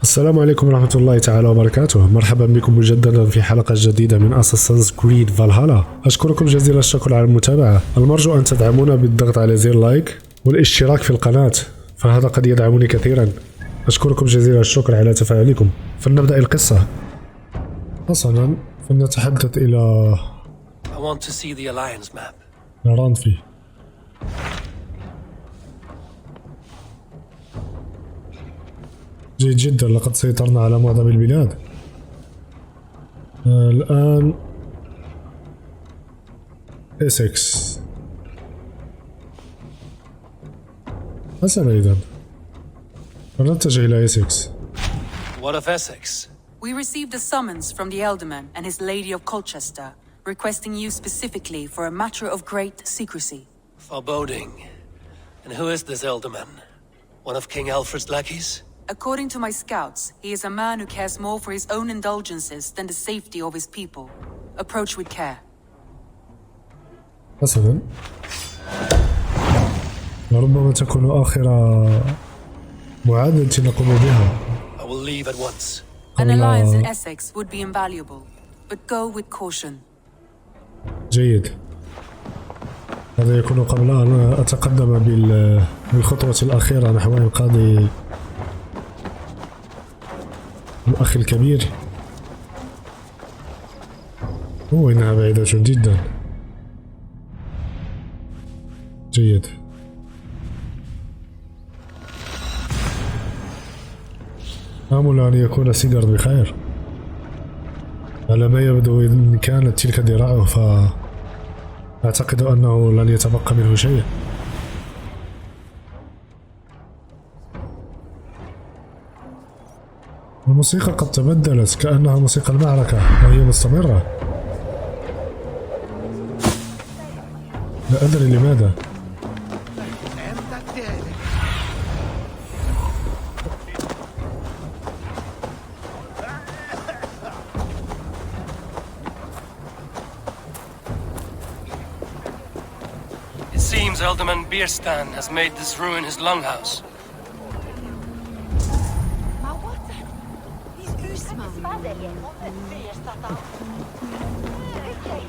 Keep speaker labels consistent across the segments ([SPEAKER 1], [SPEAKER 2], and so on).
[SPEAKER 1] السلام عليكم ورحمة الله تعالى وبركاته. مرحبا بكم مجددا في حلقة جديدة من أساسنز كريد فالهالا. أشكركم جزيل الشكر على المتابعة. المرجو أن تدعمونا بالضغط على زر لايك والاشتراك في القناة، فهذا قد يدعمني كثيرا. أشكركم جزيل الشكر على تفاعلكم. فلنبدأ القصة. حسنا، فلنتحدث إلى راندفي. جيد جدا، لقد سيطرنا على معظم البلاد. الآن إيسيكس. حسنا، إذن فنتجه إلى إيسيكس.
[SPEAKER 2] What of Essex?
[SPEAKER 3] We received a summons from the Alderman and his Lady of Colchester, requesting you specifically for a matter of great secrecy.
[SPEAKER 2] Foreboding. And who is this Alderman? One of King Alfred's lackeys?
[SPEAKER 3] According to my scouts, he is a man who cares more for his own indulgences than the safety of his people. Approach with care.
[SPEAKER 1] حسنا، لربما تكون آخر معادلة نقوم بها.
[SPEAKER 2] I will leave at once.
[SPEAKER 3] An alliance in Essex would be invaluable, but go with caution.
[SPEAKER 1] جيد. هذا يكون قبل أن أتقدم بالخطوة الأخيرة نحو إنقاذ الأخ الكبير. إنها بعيدة جدا. جيد. آمل أن يكون سيجارد بخير. على ما يبدو إن كانت تلك ذراعه، فأعتقد أنه لن يتبقى منه شيء. الموسيقى قد تبدلت، كأنها موسيقى المعركة وهي مستمرة. لا أدري لماذا.
[SPEAKER 2] It seems Alderman Bierstan has made this ruin his longhouse.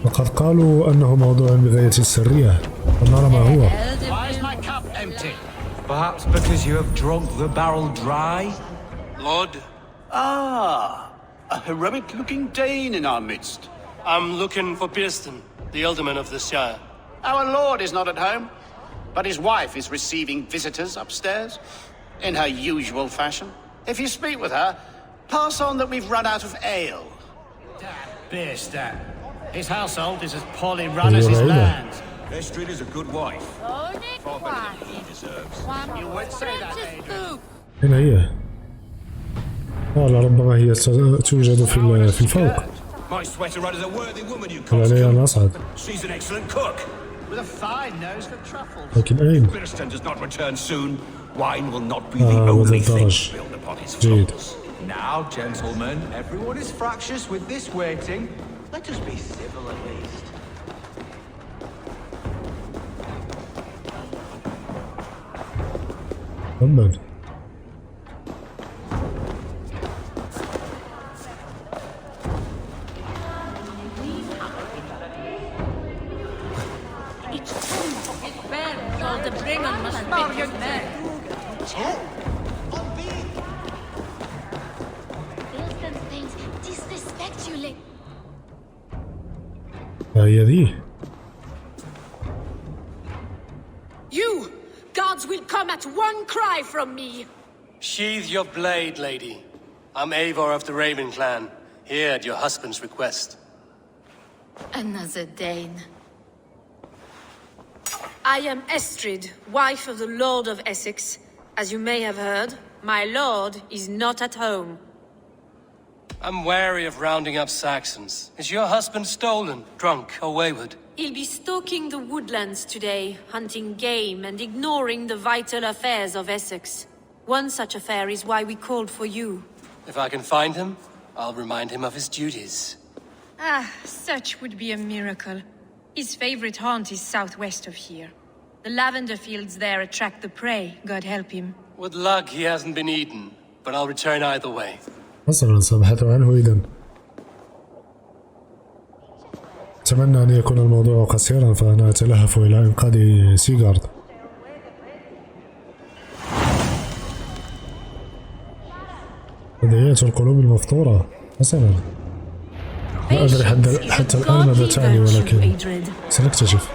[SPEAKER 1] وقد قالوا أنه موضوع بغاية السرية، فنرى ما هو.
[SPEAKER 4] Why is my cup empty? Perhaps because you have drunk the barrel dry?
[SPEAKER 2] Lord?
[SPEAKER 5] A heroic-looking Dane in our midst.
[SPEAKER 2] I'm looking for Bierstan, the Alderman of the Shire.
[SPEAKER 5] Our lord is not at home, but his wife is receiving visitors upstairs, in her usual fashion. If you speak with her, pass on that we've run out of ale.
[SPEAKER 4] Bierstan. His household is as poorly run as his land.
[SPEAKER 6] Estrid is a good wife. Far better than he deserves.
[SPEAKER 4] You would say that, Adrian.
[SPEAKER 1] هنا هي. لربما هي توجد في الفوق.
[SPEAKER 6] My sweater run is a worthy woman, you
[SPEAKER 1] علي أن أصعد.
[SPEAKER 6] She's an excellent cook.
[SPEAKER 4] With a fine nose for truffles.
[SPEAKER 1] لكن أين؟
[SPEAKER 6] Bierstan does not return soon. Wine will not be the only thing spilled upon his floors.
[SPEAKER 4] Now, gentlemen, everyone is fractious with this waiting. Let us be civil at least.
[SPEAKER 1] محمد. هي ذي.
[SPEAKER 7] You! Guards will come at one cry from me!
[SPEAKER 2] Sheathe your blade, lady. I'm Eivor of the Raven clan, here at your husband's request.
[SPEAKER 7] Another Dane. I am Estrid, wife of the Lord of Essex. As you may have heard, my lord is not at home.
[SPEAKER 2] I'm wary of rounding up Saxons. Is your husband stolen, drunk, or wayward?
[SPEAKER 7] He'll be stalking the woodlands today, hunting game and ignoring the vital affairs of Essex. One such affair is why we called for you.
[SPEAKER 2] If I can find him, I'll remind him of his duties.
[SPEAKER 8] Such would be a miracle. His favorite haunt is southwest of here. The lavender fields there attract the prey, God help him.
[SPEAKER 2] With luck, he hasn't been eaten. but I'll return either way.
[SPEAKER 1] حسنا سأبحث عنه إذن. أتمنى أن يكون الموضوع قصيرا فأنا أتلهف إلى إنقاذ سيغارد. هديات القلوب المفطورة. حسنا لا أدري حتى الآن ماذا تعني ولكن سنكتشف.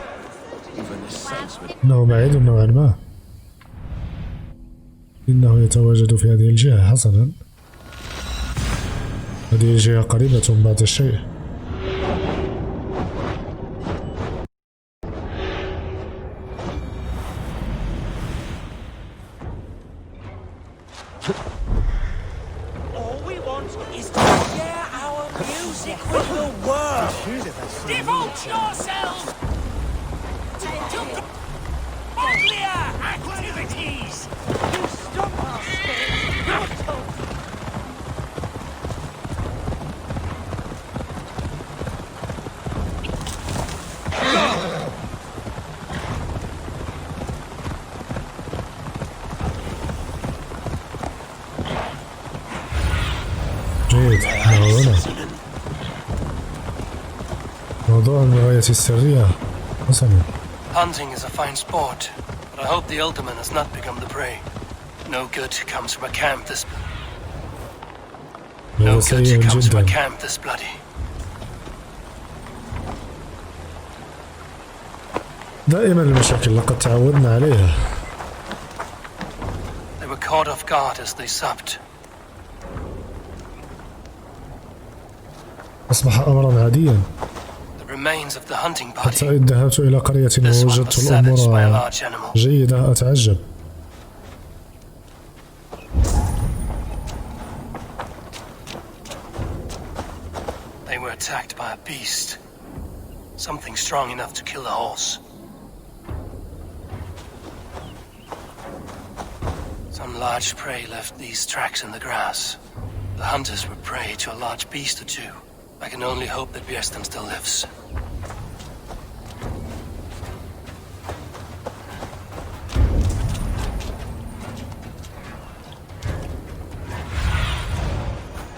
[SPEAKER 1] إنه بعيد نوعا ما. إنه يتواجد في هذه الجهة. حسنا هذه الجهة قريبة بعض الشيء.
[SPEAKER 9] Devote yourself to godlier activities! You stop our spirit!
[SPEAKER 1] جيد. هنا موضوع الغاية السرية. حسنا.
[SPEAKER 2] Hunting is a fine sport, but I hope the alderman has not become the prey. No good comes from a camp this bloody.
[SPEAKER 1] دائما المشاكل لقد تعودنا عليها.
[SPEAKER 2] They were caught off guard as they supped.
[SPEAKER 1] أصبح أمرا عاديا. حتى إذ ذهبت إلى قرية ووجدت الأمور جيدة أتعجب.
[SPEAKER 2] They were attacked by a beast. Something strong enough to kill a horse. Some large prey left these tracks in the grass. The hunters were prey to a large beast or two. I can only hope that Björsten still lives.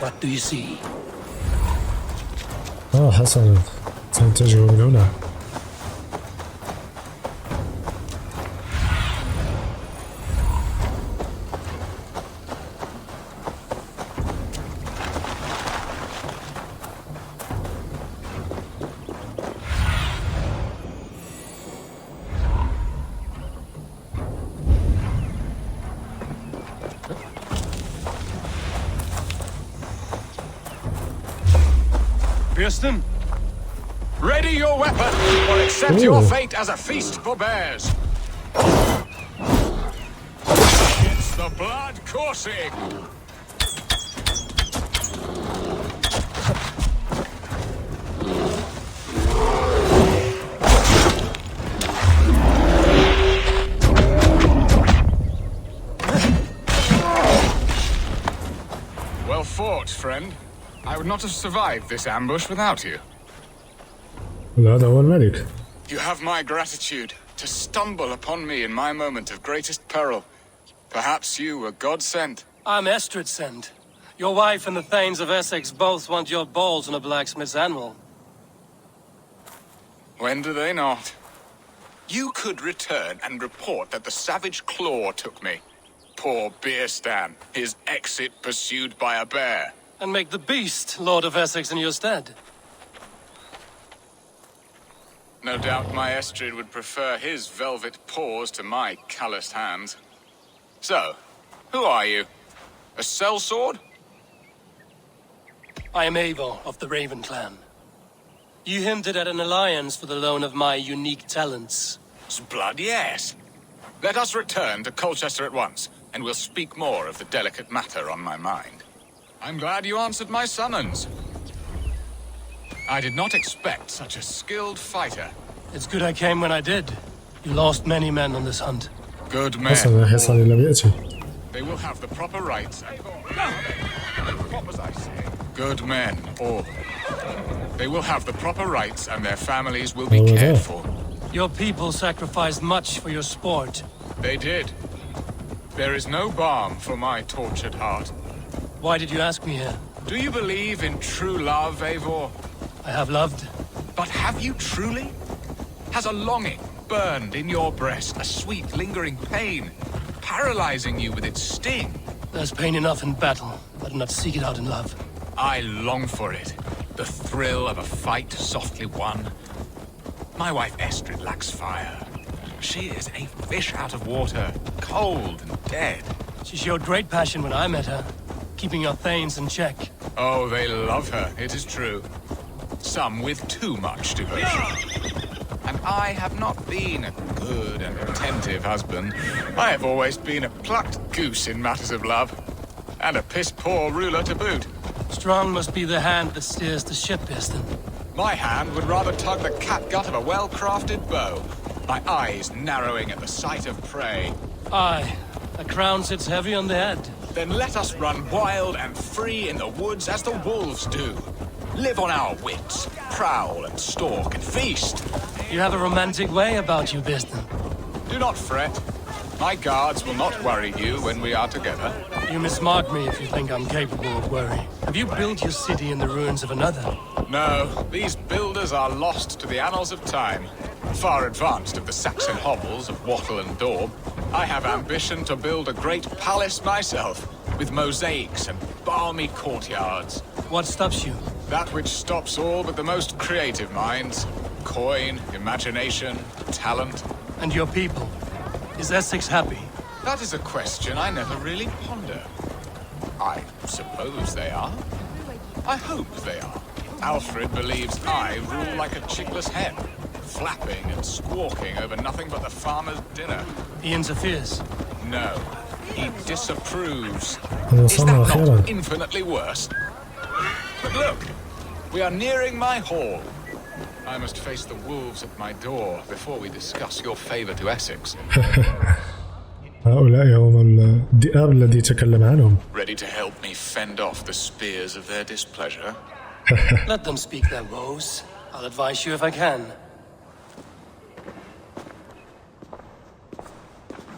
[SPEAKER 6] What do you see?
[SPEAKER 1] حسنا سنتجه من هنا.
[SPEAKER 10] Björsten, ready your weapon, or accept your fate as a feast for bears. It's the blood coursing. Well fought, friend. I would not have survived this ambush without you.
[SPEAKER 1] هذا هو الملك.
[SPEAKER 10] You have my gratitude to stumble upon me in my moment of greatest peril. Perhaps you were God sent.
[SPEAKER 2] I'm Estrid sent. Your wife and the Thanes of Essex both want your balls on a blacksmith's anvil.
[SPEAKER 10] When do they not? You could return and report that the savage claw took me. Poor Björsten, his exit pursued by a bear.
[SPEAKER 2] And make the beast Lord of Essex in your stead.
[SPEAKER 10] No doubt my Estrid would prefer his velvet paws to my calloused hands. So, who are you? A sellsword?
[SPEAKER 2] I am Eivor of the Raven clan. You hinted at an alliance for the loan of my unique talents.
[SPEAKER 10] Blood, yes. Let us return to Colchester at once, and we'll speak more of the delicate matter on my mind. I'm glad you answered my summons. I did not expect such a skilled fighter.
[SPEAKER 2] It's good I came when I did. You lost many men on this hunt.
[SPEAKER 10] Good men. They will have the proper rights. Good men, all. They will have the proper rights and their families will be cared for.
[SPEAKER 2] Your people sacrificed much for your sport.
[SPEAKER 10] They did. There is no balm for my tortured heart.
[SPEAKER 2] Why did you ask me here?
[SPEAKER 10] Do you believe in true love, Eivor?
[SPEAKER 2] I have loved.
[SPEAKER 10] But have you truly? Has a longing burned in your breast, a sweet, lingering pain, paralyzing you with its sting?
[SPEAKER 2] There's pain enough in battle, but not seek it out in love.
[SPEAKER 10] I long for it. The thrill of a fight softly won. My wife Estrid lacks fire. She is a fish out of water, cold and dead.
[SPEAKER 2] She showed great passion when I met her, keeping your thanes in check.
[SPEAKER 10] Oh, they love her, it is true. Some with too much devotion. And I have not been a good and attentive husband. I have always been a plucked goose in matters of love. And a piss-poor ruler to boot.
[SPEAKER 2] Strong must be the hand that steers the ship, Piston.
[SPEAKER 10] My hand would rather tug the catgut of a well-crafted bow. My eyes narrowing at the sight of prey.
[SPEAKER 2] Aye, a crown sits heavy on the head.
[SPEAKER 10] Then let us run wild and free in the woods as the wolves do. Live on our wits, prowl and stalk and feast.
[SPEAKER 2] You have a romantic way about you, Piston.
[SPEAKER 10] Do not fret. My guards will not worry you when we are together.
[SPEAKER 2] You mismark me if you think I'm capable of worry. Have you built your city in the ruins of another?
[SPEAKER 10] No, these builders are lost to the annals of time. Far advanced of the Saxon hovels of Wattle and Daub. I have ambition to build a great palace myself, with mosaics and balmy courtyards.
[SPEAKER 2] What stops you?
[SPEAKER 10] That which stops all but the most creative minds. Coin, imagination, talent.
[SPEAKER 2] And your people? Is Essex happy?
[SPEAKER 10] That is a question I never really ponder. I suppose they are. I hope they are. Alfred believes I rule like a chickless hen, flapping and squawking over nothing but the farmer's dinner.
[SPEAKER 2] He interferes?
[SPEAKER 10] No, he disapproves.
[SPEAKER 1] هذا
[SPEAKER 10] Is
[SPEAKER 1] صنع
[SPEAKER 10] that
[SPEAKER 1] خيرا.
[SPEAKER 10] not infinitely worse? But look, we are nearing my hall. I must face the wolves at my door before we discuss your favor to Essex.
[SPEAKER 1] هؤلاء هم الذئاب الذي تكلم عنهم.
[SPEAKER 10] Ready to help me fend off the spears of their displeasure?
[SPEAKER 2] Let them speak their woes. I'll advise you if I can.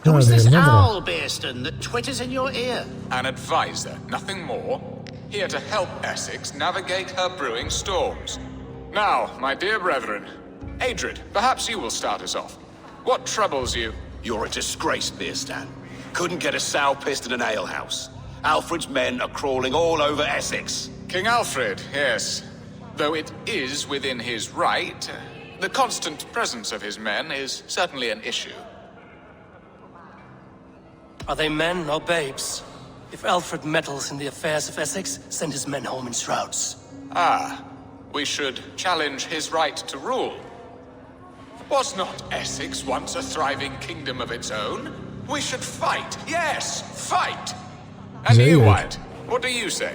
[SPEAKER 5] Who's this
[SPEAKER 1] هذه النظرة.
[SPEAKER 5] owl, Bearston, that twitters in your ear?
[SPEAKER 10] An advisor, nothing more. Here to help Essex navigate her brewing storms. Now, my dear brethren, Adrid, perhaps you will start us off. What troubles you?
[SPEAKER 11] You're a disgrace, Bearstan. Couldn't get a sow pissed in an alehouse. Alfred's men are crawling all over Essex.
[SPEAKER 10] King Alfred, yes. Though it is within his right, the constant presence of his men is certainly an issue.
[SPEAKER 2] Are they men or babes? If Alfred meddles in the affairs of Essex, send his men home in shrouds.
[SPEAKER 10] Ah, we should challenge his right to rule. Was not Essex once a thriving kingdom of its own? We should fight, yes, fight! And you, Wyatt, what do you say?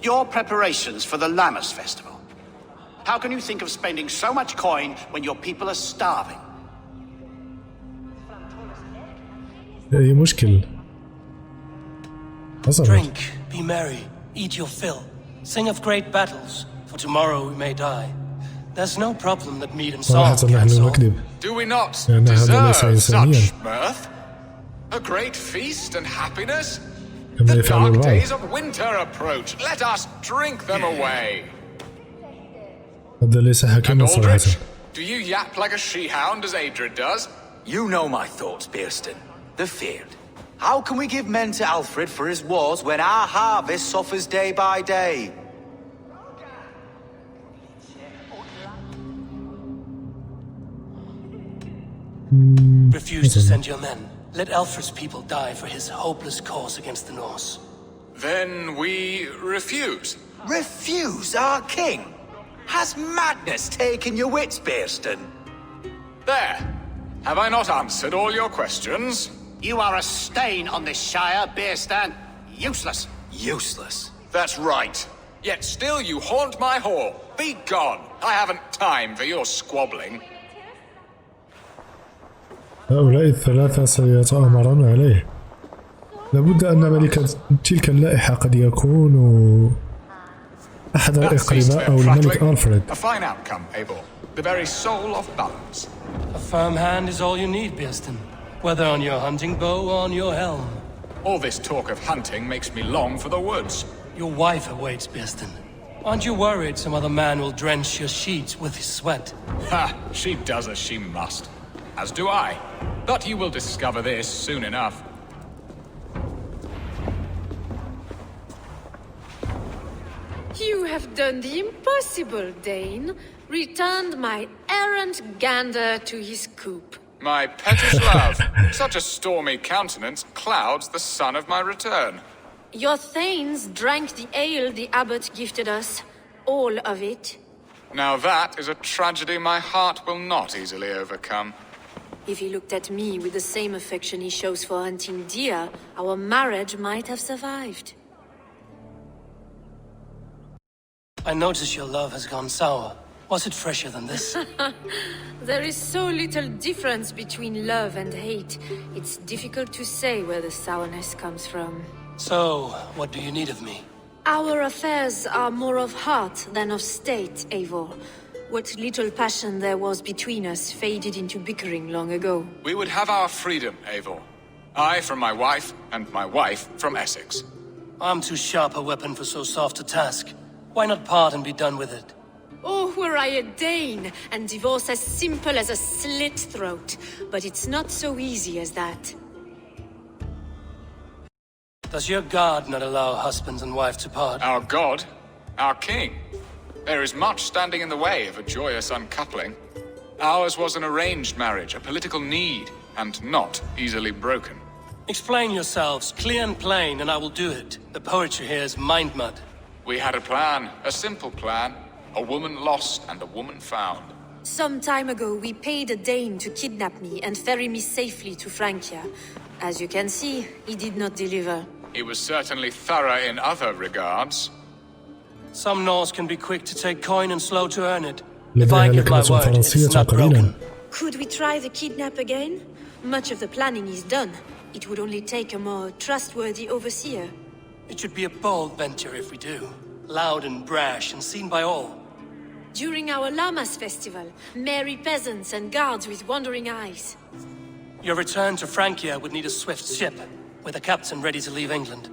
[SPEAKER 5] Your preparations for the Lammas festival. How can you think of spending so much coin when your people are starving?
[SPEAKER 1] أي مشكل.
[SPEAKER 2] Drink, be merry, eat your fill, sing of great battles, for tomorrow we may die. There's no problem that meat and song can't solve.
[SPEAKER 10] Do we not
[SPEAKER 1] لأن هذا ليس
[SPEAKER 10] deserve
[SPEAKER 1] إنسانيا.
[SPEAKER 10] such mirth? A great feast and happiness?
[SPEAKER 1] كما
[SPEAKER 10] The
[SPEAKER 1] يفعل
[SPEAKER 10] dark
[SPEAKER 1] البعض.
[SPEAKER 10] days of winter approach. Let us drink them away.
[SPEAKER 1] هذا ليس حكيما
[SPEAKER 10] And
[SPEAKER 1] صراحة.
[SPEAKER 10] Aldrich, do you yap like a she-hound as Adrid does?
[SPEAKER 11] You know my thoughts, Bearstan. The feared. How can we give men to Alfred for his wars when our harvest suffers day by day?
[SPEAKER 2] Refuse to send your men. Let Alfred's people die for his hopeless cause against the Norse.
[SPEAKER 10] Then we refuse.
[SPEAKER 11] Refuse our king? Has madness taken your wits, Bearstan?
[SPEAKER 10] There. Have I not answered all your questions?
[SPEAKER 5] You are a stain on this shire, Bearstan. Useless.
[SPEAKER 11] Useless.
[SPEAKER 10] That's right. Yet still you haunt my hall. Be gone. I haven't time for your squabbling.
[SPEAKER 1] هؤلاء الثلاثة سيتآمرون عليه. لابد أن ملك تلك اللائحة قد يكون أحد الإقرباء أو الملك ألفريد.
[SPEAKER 10] A fine outcome, Abel. The very soul of balance.
[SPEAKER 2] A firm hand is all you need, Bearstan. Whether on your hunting bow or on your helm.
[SPEAKER 10] All this talk of hunting makes me long for the woods.
[SPEAKER 2] Your wife awaits, Birston. Aren't you worried some other man will drench your sheets with his sweat?
[SPEAKER 10] Ha! She does as she must. As do I. But you will discover this soon enough.
[SPEAKER 7] You have done the impossible, Dane. Returned my errant gander to his coop.
[SPEAKER 10] My pettish love. Such a stormy countenance clouds the sun of my return.
[SPEAKER 7] Your thanes drank the ale the abbot gifted us. All of it.
[SPEAKER 10] Now that is a tragedy my heart will not easily overcome.
[SPEAKER 7] If he looked at me with the same affection he shows for hunting deer, our marriage might have survived.
[SPEAKER 2] I notice your love has gone sour. Was it fresher than this?
[SPEAKER 7] There is so little difference between love and hate. It's difficult to say where the sourness comes from.
[SPEAKER 2] So, what do you need of me?
[SPEAKER 7] Our affairs are more of heart than of state, Eivor. What little passion there was between us faded into bickering long ago.
[SPEAKER 10] We would have our freedom, Eivor. I from my wife, and my wife from Essex.
[SPEAKER 2] I'm too sharp a weapon for so soft a task. Why not part and be done with it?
[SPEAKER 7] Oh, were I a Dane, and divorce as simple as a slit throat. But it's not so easy as that.
[SPEAKER 2] Does your god not allow husband and wife to part?
[SPEAKER 10] Our god? Our king? There is much standing in the way of a joyous uncoupling. Ours was an arranged marriage, a political need, and not easily broken.
[SPEAKER 2] Explain yourselves, clear and plain, and I will do it. The poetry here is mind mud.
[SPEAKER 10] We had a plan, a simple plan. A woman lost and a woman found.
[SPEAKER 7] Some time ago, we paid a Dane to kidnap me and ferry me safely to Francia. As you can see, he did not deliver.
[SPEAKER 10] He was certainly thorough in other regards.
[SPEAKER 2] Some Norse can be quick to take coin and slow to earn it. If I give my word, it's not broken.
[SPEAKER 7] Could we try the kidnap again? Much of the planning is done. It would only take a more trustworthy overseer.
[SPEAKER 2] It should be a bold venture if we do. Loud and brash and seen by all.
[SPEAKER 7] During our Llamas festival, merry peasants and guards with wandering eyes.
[SPEAKER 2] Your return to Francia would need a swift ship, with a captain ready to leave England.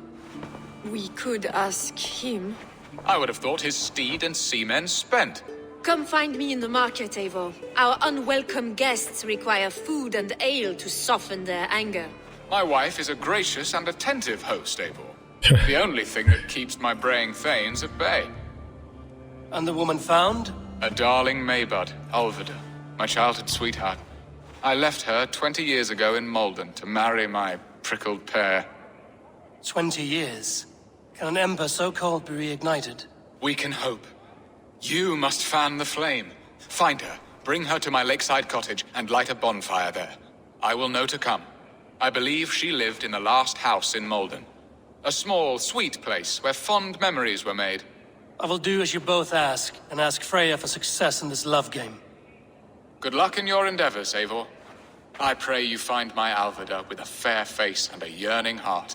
[SPEAKER 7] We could ask him.
[SPEAKER 10] I would have thought his steed and seamen spent.
[SPEAKER 7] Come find me in the market, Eivor. Our unwelcome guests require food and ale to soften their anger.
[SPEAKER 10] My wife is a gracious and attentive host, Eivor. The only thing that keeps my braying thanes at bay.
[SPEAKER 2] And the woman found?
[SPEAKER 10] A darling Maybud, Alvida, my childhood sweetheart. I left her 20 years ago in Malden to marry my prickled pear.
[SPEAKER 2] 20 years? Can an ember so cold be reignited?
[SPEAKER 10] We can hope. You must fan the flame. Find her, bring her to my lakeside cottage, and light a bonfire there. I will know to come. I believe she lived in the last house in Malden. A small, sweet place where fond memories were made.
[SPEAKER 2] I will do as you both ask, and ask Freya for success in this love game.
[SPEAKER 10] Good luck in your endeavors, Eivor. I pray you find my Alvida with a fair face and a yearning heart.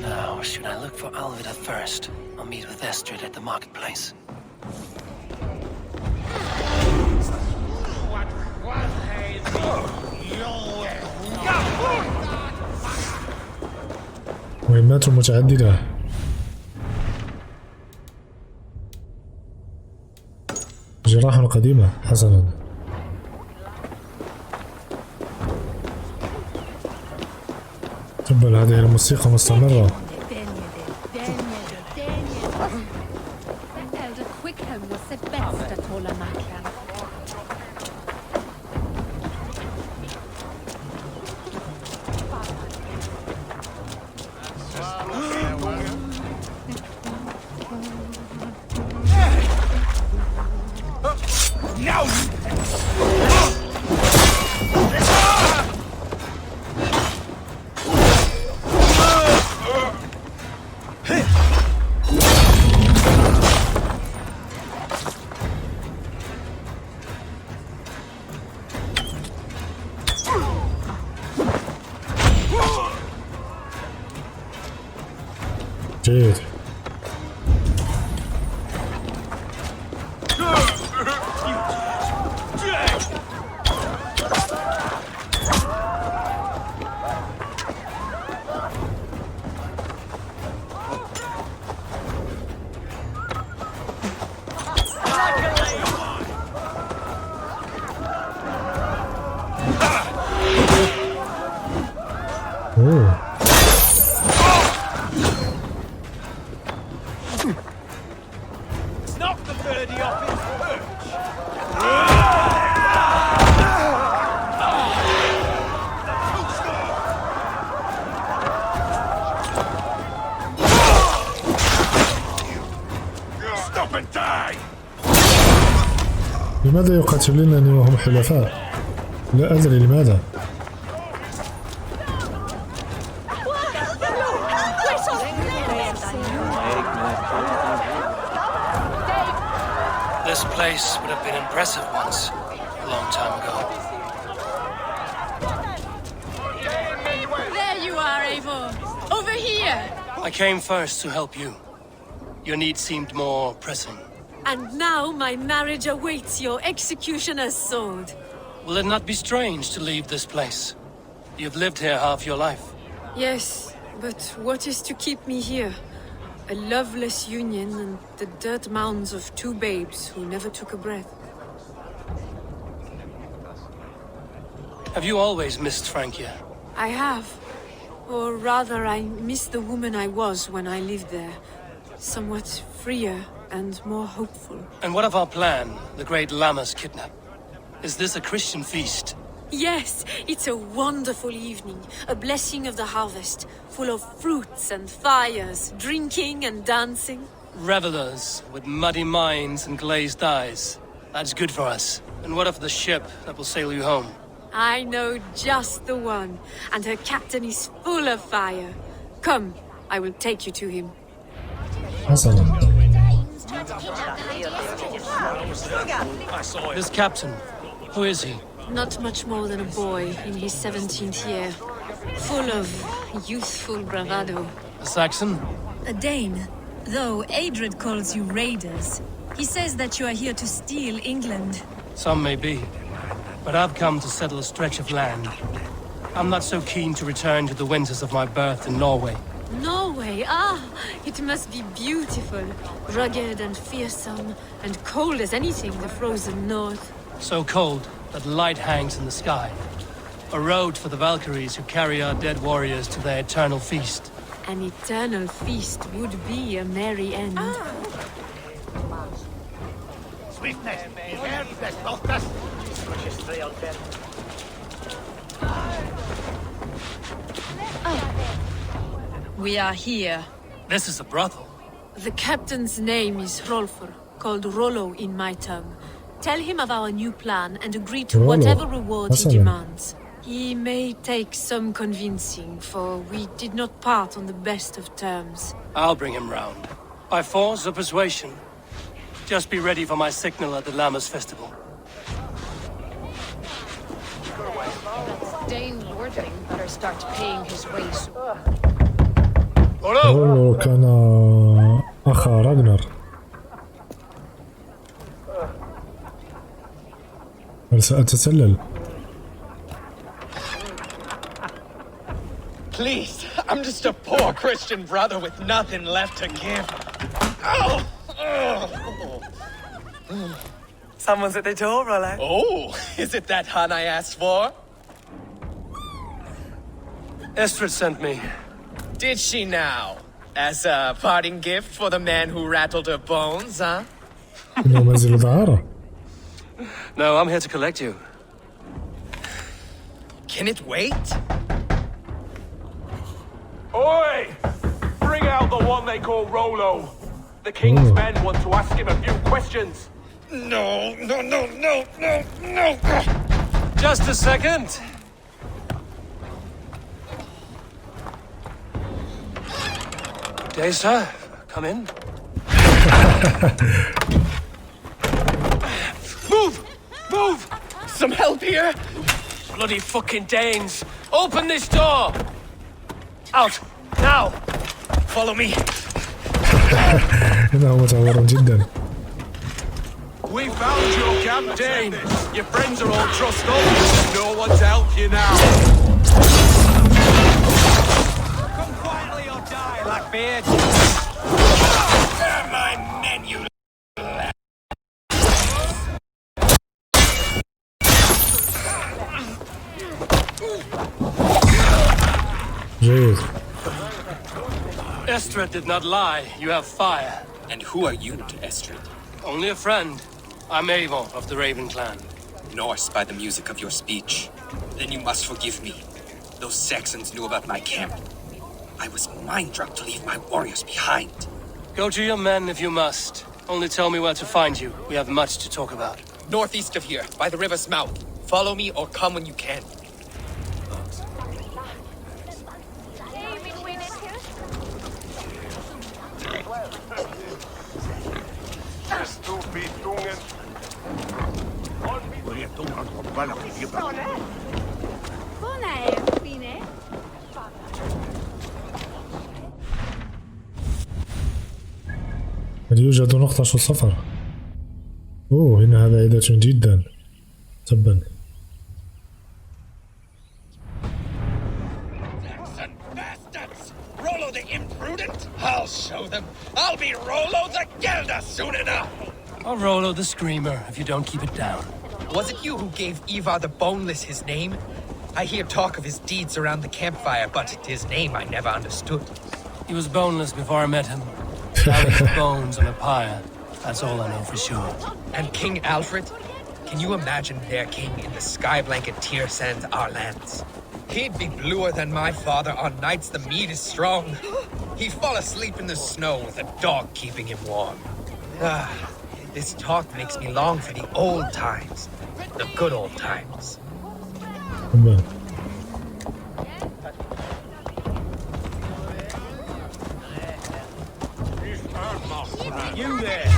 [SPEAKER 2] Now, should I look for Alvida first? I'll meet with Estrid at the marketplace.
[SPEAKER 1] مهمات متعددة. جراح قديمة. حسنا. تبا هذه الموسيقى مستمرة. جيد.
[SPEAKER 4] birdie off its perch.
[SPEAKER 6] Stop and die!
[SPEAKER 1] لماذا يقاتلونني وهم حلفاء؟ لا أدري لماذا.
[SPEAKER 2] This place would have been impressive once, a long time ago.
[SPEAKER 8] There you are, Eivor. Over here.
[SPEAKER 2] I came first to help you. Your need seemed more pressing.
[SPEAKER 7] And now my marriage awaits your executioner's sword.
[SPEAKER 2] Will it not be strange to leave this place? You've lived here half your life.
[SPEAKER 7] Yes, but what is to keep me here? A loveless union and the dirt mounds of two babes who never took a breath.
[SPEAKER 2] Have you always missed Francia?
[SPEAKER 7] I have. Or rather, I miss the woman I was when I lived there. Somewhat freer and more hopeful.
[SPEAKER 2] And what of our plan, the great Lamma's kidnap? Is this a Christian feast?
[SPEAKER 7] Yes, it's a wonderful evening, a blessing of the harvest, full of fruits and fires, drinking and dancing.
[SPEAKER 2] Revelers with muddy minds and glazed eyes. That's good for us. And what of the ship that will sail you home?
[SPEAKER 7] I know just the one, and her captain is full of fire. Come, I will take you to him.
[SPEAKER 1] حسنا.
[SPEAKER 2] This captain, who is he?
[SPEAKER 7] Not much more than a boy in his 17th year, full of youthful bravado.
[SPEAKER 2] A Saxon?
[SPEAKER 12] A Dane, though Adred calls you raiders. He says that you are here to steal England.
[SPEAKER 2] Some may be, but I've come to settle a stretch of land. I'm not so keen to return to the winters of my birth in Norway.
[SPEAKER 7] Norway, it must be beautiful, rugged and fearsome, and cold as anything the frozen north.
[SPEAKER 2] So cold that light hangs in the sky. A road for the Valkyries who carry our dead warriors to their eternal feast.
[SPEAKER 7] An eternal feast would be a merry end.
[SPEAKER 6] Swiftness!
[SPEAKER 12] We are here.
[SPEAKER 2] This is a brothel.
[SPEAKER 7] The captain's name is Rolfr, called Rollo in my tongue. Tell him of our new plan and agree to whatever reward he demands. He may take some convincing, for we did not part on the best of terms.
[SPEAKER 2] I'll bring him round. By force or persuasion. Just be ready for my signal at the Lamma's festival.
[SPEAKER 13] Dane Lordling better start paying his way soon.
[SPEAKER 1] رولو كان أخا راغنر. بل سأتسلل.
[SPEAKER 14] Please, I'm just a poor Christian brother with nothing left to give.
[SPEAKER 15] Someone's at the door, Rollo.
[SPEAKER 14] Oh, is it that hun I asked for?
[SPEAKER 2] Estrid sent me.
[SPEAKER 14] Did she now? As a parting gift for the man who rattled her bones, huh?
[SPEAKER 1] إنه منزل دعارة.
[SPEAKER 2] No, I'm here to collect you.
[SPEAKER 14] Can it wait?
[SPEAKER 6] Oi! Bring out the one they call Rollo. The king's men want to ask him a few questions.
[SPEAKER 14] No.
[SPEAKER 2] Just a second. Day, sir. Come in.
[SPEAKER 14] Move! Some help here?
[SPEAKER 2] Bloody fucking Danes! Open this door! Out! Now!
[SPEAKER 14] Follow me.
[SPEAKER 1] إنه متعور جدا.
[SPEAKER 6] We found your camp, Dane. Your friends are all trussed up. No one to help you now.
[SPEAKER 4] Come quietly or die, Blackbeard.
[SPEAKER 6] They're my men, you
[SPEAKER 1] جيد.
[SPEAKER 2] Estrid did not lie. You have fire.
[SPEAKER 16] And who are you to Estrid?
[SPEAKER 2] Only a friend. I'm Avon of the Raven clan.
[SPEAKER 16] Norse by the music of your speech. Then you must forgive me. Those Saxons knew about my camp. I was mind-drugged to leave my warriors behind.
[SPEAKER 2] Go to your men if you must. Only tell me where to find you. We have much to talk about.
[SPEAKER 14] Northeast of here, by the river's mouth. Follow me or come when you can.
[SPEAKER 1] هل يوجد نقطة صفر؟ أوه إنها بعيدة جدا. تبا.
[SPEAKER 14] Rollo the imprudent? I'll show them. I'll be Rollo the Gelder soon enough.
[SPEAKER 2] I'll Rollo the Screamer if you don't keep it down.
[SPEAKER 14] Was it you who gave Ivar the Boneless his name? I hear talk of his deeds around the campfire, but his name I never understood.
[SPEAKER 2] He was boneless before I met him. Now with bones on a pyre. That's all I know for sure.
[SPEAKER 14] And King Alfred? Can you imagine their king in the sky blanket tear sands our lands? He'd be bluer than my father on nights the meat is strong. He'd fall asleep in the snow with a dog keeping him warm. This talk makes me long for the old times. The good old times.
[SPEAKER 6] You there!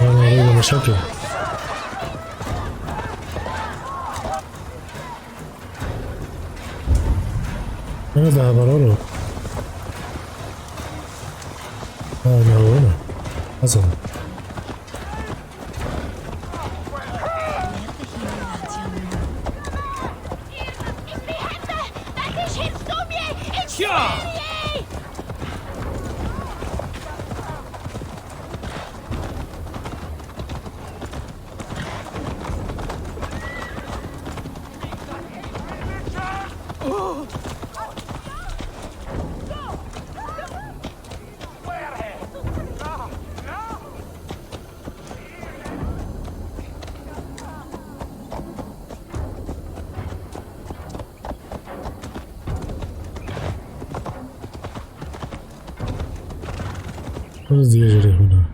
[SPEAKER 1] أنا أريد مشاكل. أين ذهب رولو؟ إنه هنا. حسن. ما الذي يجري هنا؟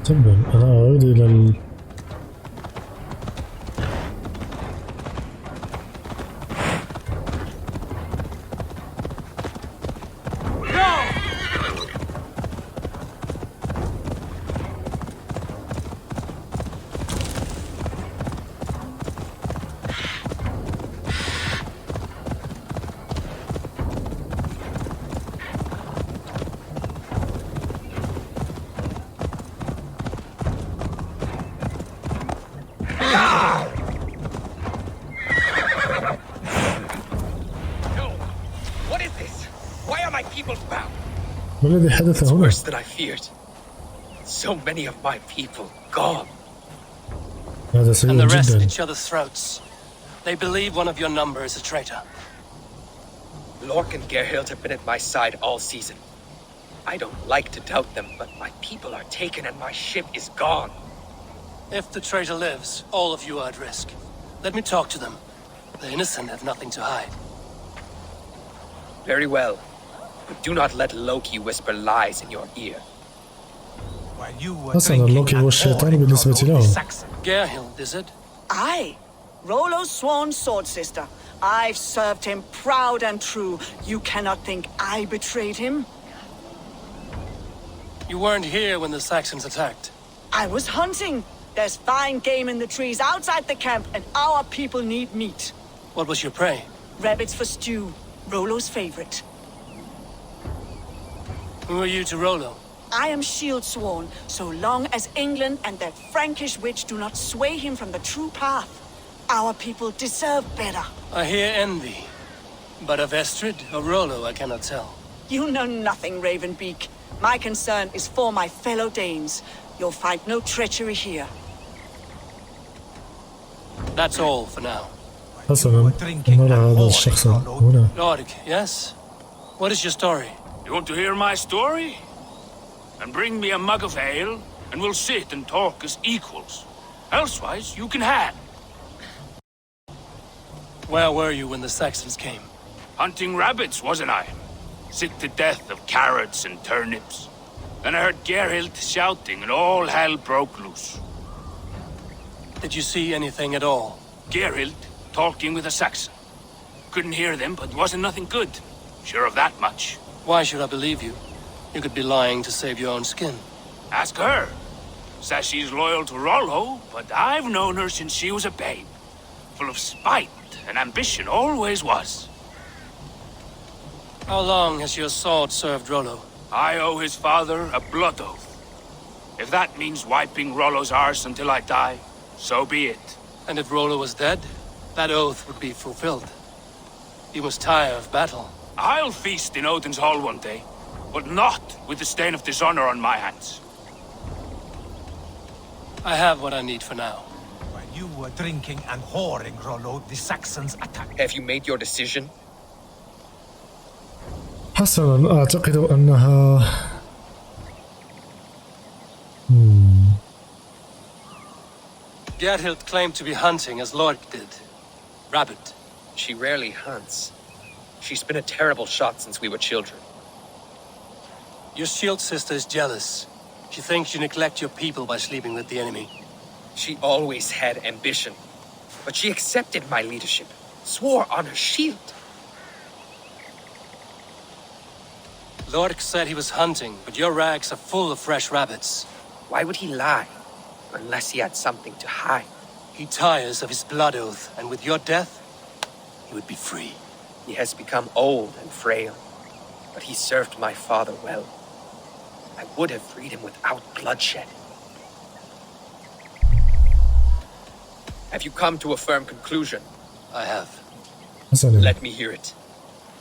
[SPEAKER 1] تبا أنا أعود إلى ما الذي حدث هنا؟
[SPEAKER 14] Worse than I feared. So many of my people gone.
[SPEAKER 1] هذا سيء
[SPEAKER 2] And the rest
[SPEAKER 1] جدا.
[SPEAKER 2] at each other's throats. They believe one of your number is a traitor.
[SPEAKER 14] Lork and Gerhild have been at my side all season. I don't like to doubt them, but my people are taken and my ship is gone.
[SPEAKER 2] If the traitor lives, all of you are at risk. Let me talk to them. The innocent have nothing to hide.
[SPEAKER 14] Very well. But do not let Loki whisper lies in your ear.
[SPEAKER 1] حسنا لوكي هو الشيطان بالنسبة لهم.
[SPEAKER 2] Gerhild, is it?
[SPEAKER 17] Aye. Rollo's sworn sword sister. I've served him proud and true. You cannot think I betrayed him?
[SPEAKER 2] You weren't here when the Saxons attacked.
[SPEAKER 17] I was hunting. There's fine game in the trees outside the camp, and our people need meat.
[SPEAKER 2] What was your prey?
[SPEAKER 17] Rabbits for stew. Rollo's favorite.
[SPEAKER 2] Who are you to Rollo?
[SPEAKER 17] I am shield sworn, so long as England and that Frankish witch do not sway him from the true path. Our people deserve better.
[SPEAKER 2] I hear envy. But of Estrid or Rollo, I cannot tell.
[SPEAKER 17] You know nothing, Ravenbeak. My concern is for my fellow Danes. You'll find no treachery here.
[SPEAKER 2] That's all for now.
[SPEAKER 1] حسنا نرى هذا الشخص هنا.
[SPEAKER 2] Lord, yes? What is your story?
[SPEAKER 9] You want to hear my story? And bring me a mug of ale, and we'll sit and talk as equals. Elsewise, you can hang.
[SPEAKER 2] Where were you when the Saxons came?
[SPEAKER 9] Hunting rabbits, wasn't I? Sick to death of carrots and turnips. Then I heard Gerhild shouting, and all hell broke loose.
[SPEAKER 2] Did you see anything at all?
[SPEAKER 9] Gerhild talking with a Saxon. Couldn't hear them, but wasn't nothing good. Sure of that much.
[SPEAKER 2] Why should I believe you? You could be lying to save your own skin.
[SPEAKER 9] Ask her. Says she's loyal to Rollo, but I've known her since she was a babe. Full of spite and ambition, always was.
[SPEAKER 2] How long has your sword served Rollo?
[SPEAKER 9] I owe his father a blood oath. If that means wiping Rollo's arse until I die, so be it.
[SPEAKER 2] And if Rollo was dead, that oath would be fulfilled. You must tire of battle.
[SPEAKER 9] I'll feast in Odin's hall one day, but not with the stain of dishonor on my hands.
[SPEAKER 2] I have what I need for now.
[SPEAKER 18] While you were drinking and whoring, Rollo, the Saxons attacked.
[SPEAKER 14] Have you made your decision?
[SPEAKER 1] حسنا أعتقد أنها
[SPEAKER 2] Gerhild claimed to be hunting as Lord did. Rabbit.
[SPEAKER 14] She rarely hunts. She's been a terrible shot since we were children.
[SPEAKER 2] Your shield sister is jealous. She thinks you neglect your people by sleeping with the enemy.
[SPEAKER 14] She always had ambition, but she accepted my leadership, swore on her shield.
[SPEAKER 2] Lord said he was hunting, but your rags are full of fresh rabbits.
[SPEAKER 14] Why would he lie? Unless he had something to hide.
[SPEAKER 2] He tires of his blood oath, and with your death, he would be free.
[SPEAKER 14] He has become old and frail, but he served my father well. I would have freed him without bloodshed. Have you come to a firm conclusion?
[SPEAKER 2] I have.
[SPEAKER 14] Let me hear it.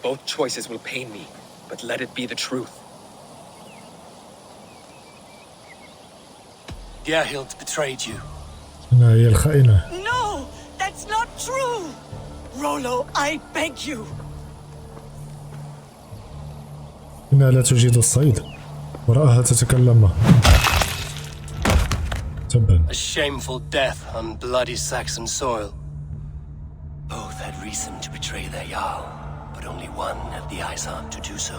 [SPEAKER 14] Both choices will pain me, but let it be the truth.
[SPEAKER 2] Gerhild betrayed you.
[SPEAKER 1] هي الخائنة.
[SPEAKER 17] No, that's not true. Rollo, I beg you.
[SPEAKER 1] إنها لا تجيد الصيد. ورآها تتكلم. تبا.
[SPEAKER 2] A shameful death on bloody Saxon soil. Both had reason to betray their Jarl, but only one had the ice arm to do so.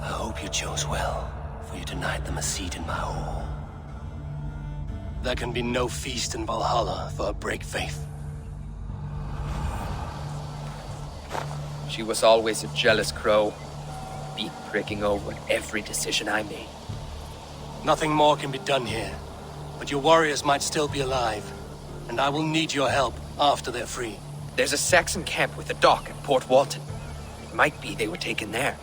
[SPEAKER 2] I hope you chose well, for you denied them a seat in my hall. There can be no feast in Valhalla for a break faith.
[SPEAKER 14] She was always a jealous crow, beak pricking over every decision I made.
[SPEAKER 2] Nothing more can be done here, but your warriors might still be alive, and I will need your help after they're free.
[SPEAKER 14] There's a Saxon camp with a dock at Port Walton. It might be they were taken there.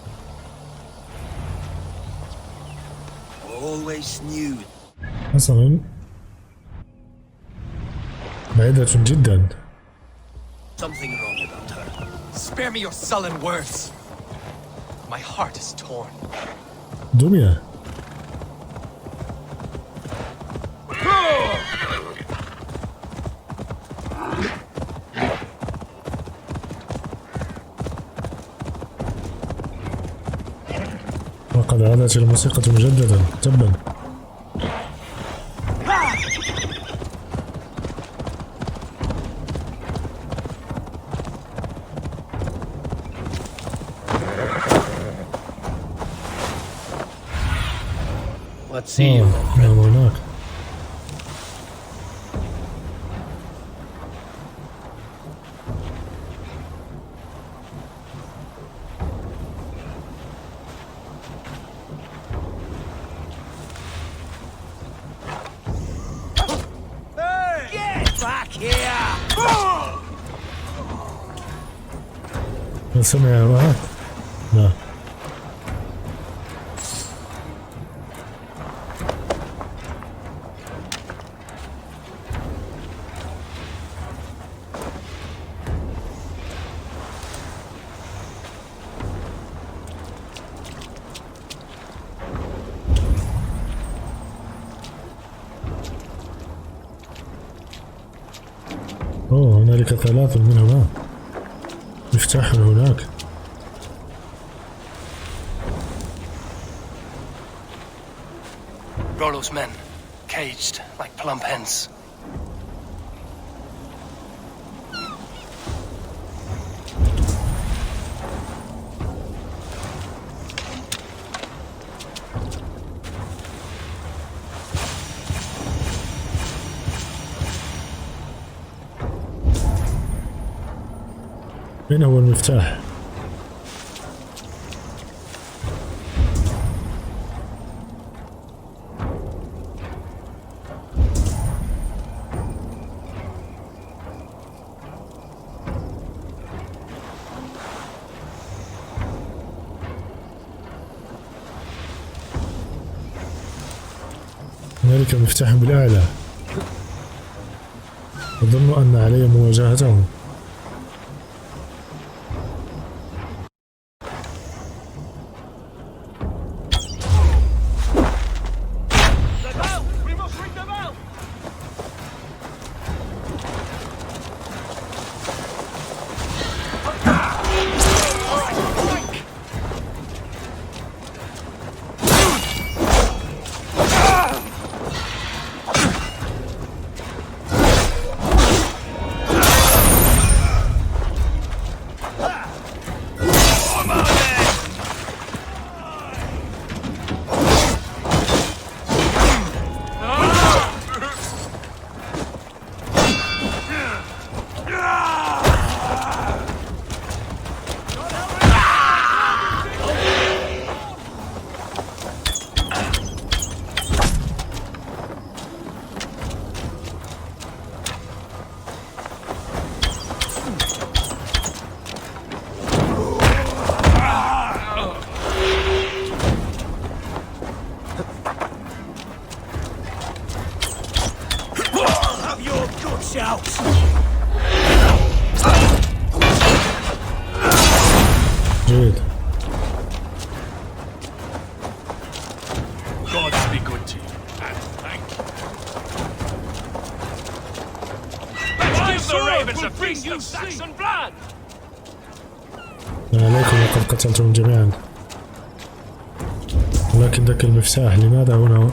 [SPEAKER 18] Always knew.
[SPEAKER 1] حسنا بعيدة جدا.
[SPEAKER 2] Something wrong about her.
[SPEAKER 14] Spare me your sullen words. My heart is torn.
[SPEAKER 1] دمية. وقد عادت الموسيقى مجددا. تبا.
[SPEAKER 2] Let's see you.
[SPEAKER 1] نعم هناك.
[SPEAKER 9] Get back here!
[SPEAKER 1] هل سمع واحد؟ لا. أوه هنالك 3 منهما. مفتاح هناك.
[SPEAKER 2] Rollo's men, caged like plump hens.
[SPEAKER 1] أين هو المفتاح؟ هنالك مفتاح بالأعلى. أظن أن علي مواجهتهم. جيد.
[SPEAKER 9] Gods be good to you, and thank you. Let's give the ravens a feast of Saxon blood!
[SPEAKER 1] عليكم وقد قتلتهم جميعا. ولكن ذاك المفتاح لماذا هنا؟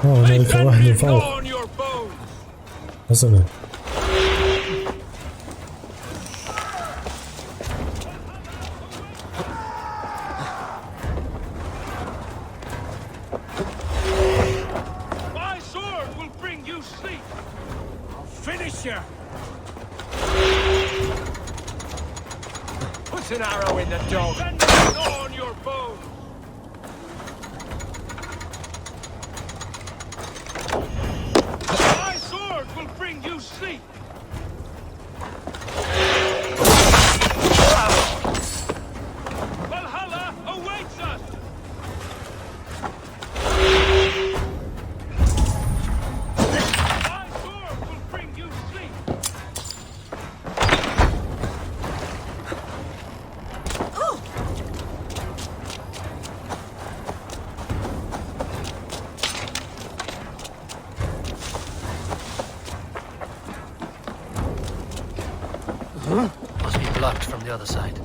[SPEAKER 1] هنالك واحد من فوق. حسنا.
[SPEAKER 6] An arrow in the dog. On your bone. My sword will bring you sleep. Valhalla awaits us. My sword will bring you sleep.
[SPEAKER 2] Must be blocked from the other side.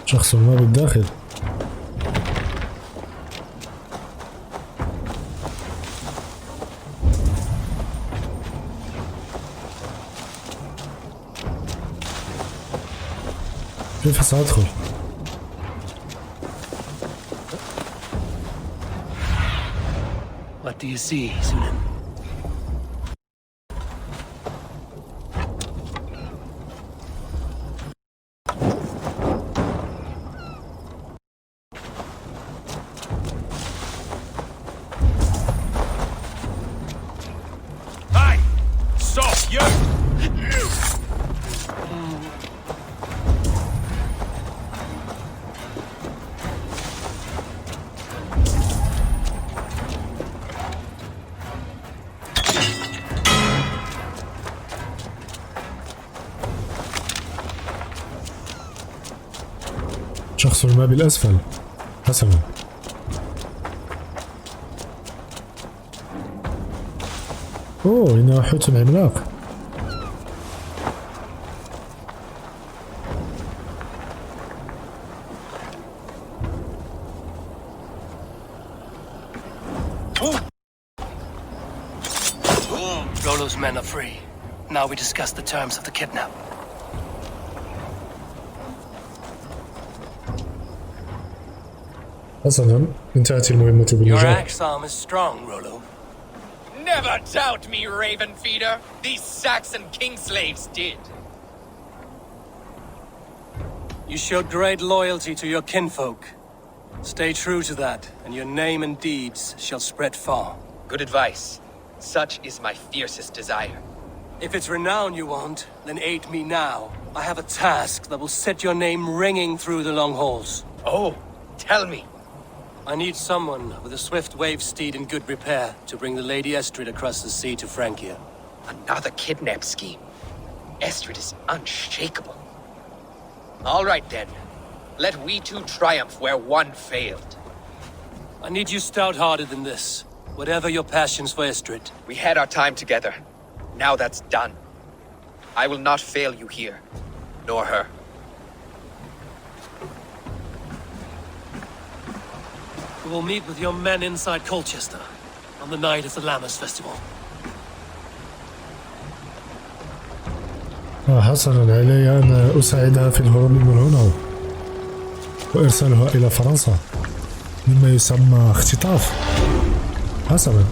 [SPEAKER 1] شخص ما بالداخل. كيف سأدخل؟
[SPEAKER 2] What do you see, Sunan?
[SPEAKER 1] ما بالأسفل. حسنا. أوه إنه حوت عملاق.
[SPEAKER 2] Rollo's men are free. Now we discuss the terms of the kidnap.
[SPEAKER 1] حسنا انتهت المهمة
[SPEAKER 2] Your
[SPEAKER 1] بالنجاح.
[SPEAKER 2] axe arm is strong, Rollo.
[SPEAKER 14] Never doubt me, Raven Feeder. These Saxon king slaves did.
[SPEAKER 2] You showed great loyalty to your kinfolk. Stay true to that, and your name and deeds shall spread far.
[SPEAKER 14] Good advice. Such is my fiercest desire.
[SPEAKER 2] If it's renown you want, then aid me now. I have a task that will set your name ringing through the long halls.
[SPEAKER 14] Oh, tell me.
[SPEAKER 2] I need someone with a swift wave steed in good repair to bring the Lady Estrid across the sea to Francia.
[SPEAKER 14] Another kidnap scheme. Estrid is unshakable. All right then. Let we two triumph where one failed.
[SPEAKER 2] I need you stout-hearted in this. Whatever your passions for Estrid.
[SPEAKER 14] We had our time together. Now that's done. I will not fail you here. Nor her.
[SPEAKER 2] We will meet with your men inside Colchester on the night of the Lammas Festival.
[SPEAKER 1] حسنا علي أن أساعدها في الهروب من هنا وإرسالها إلى فرنسا مما يسمى اختطاف. حسنا.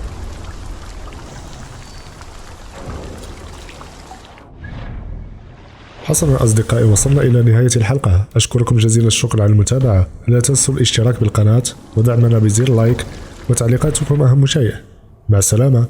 [SPEAKER 1] حسنا أصدقائي، وصلنا إلى نهاية الحلقة. أشكركم جزيل الشكر على المتابعة. لا تنسوا الاشتراك بالقناة ودعمنا بزر لايك، وتعليقاتكم أهم شيء. مع السلامة.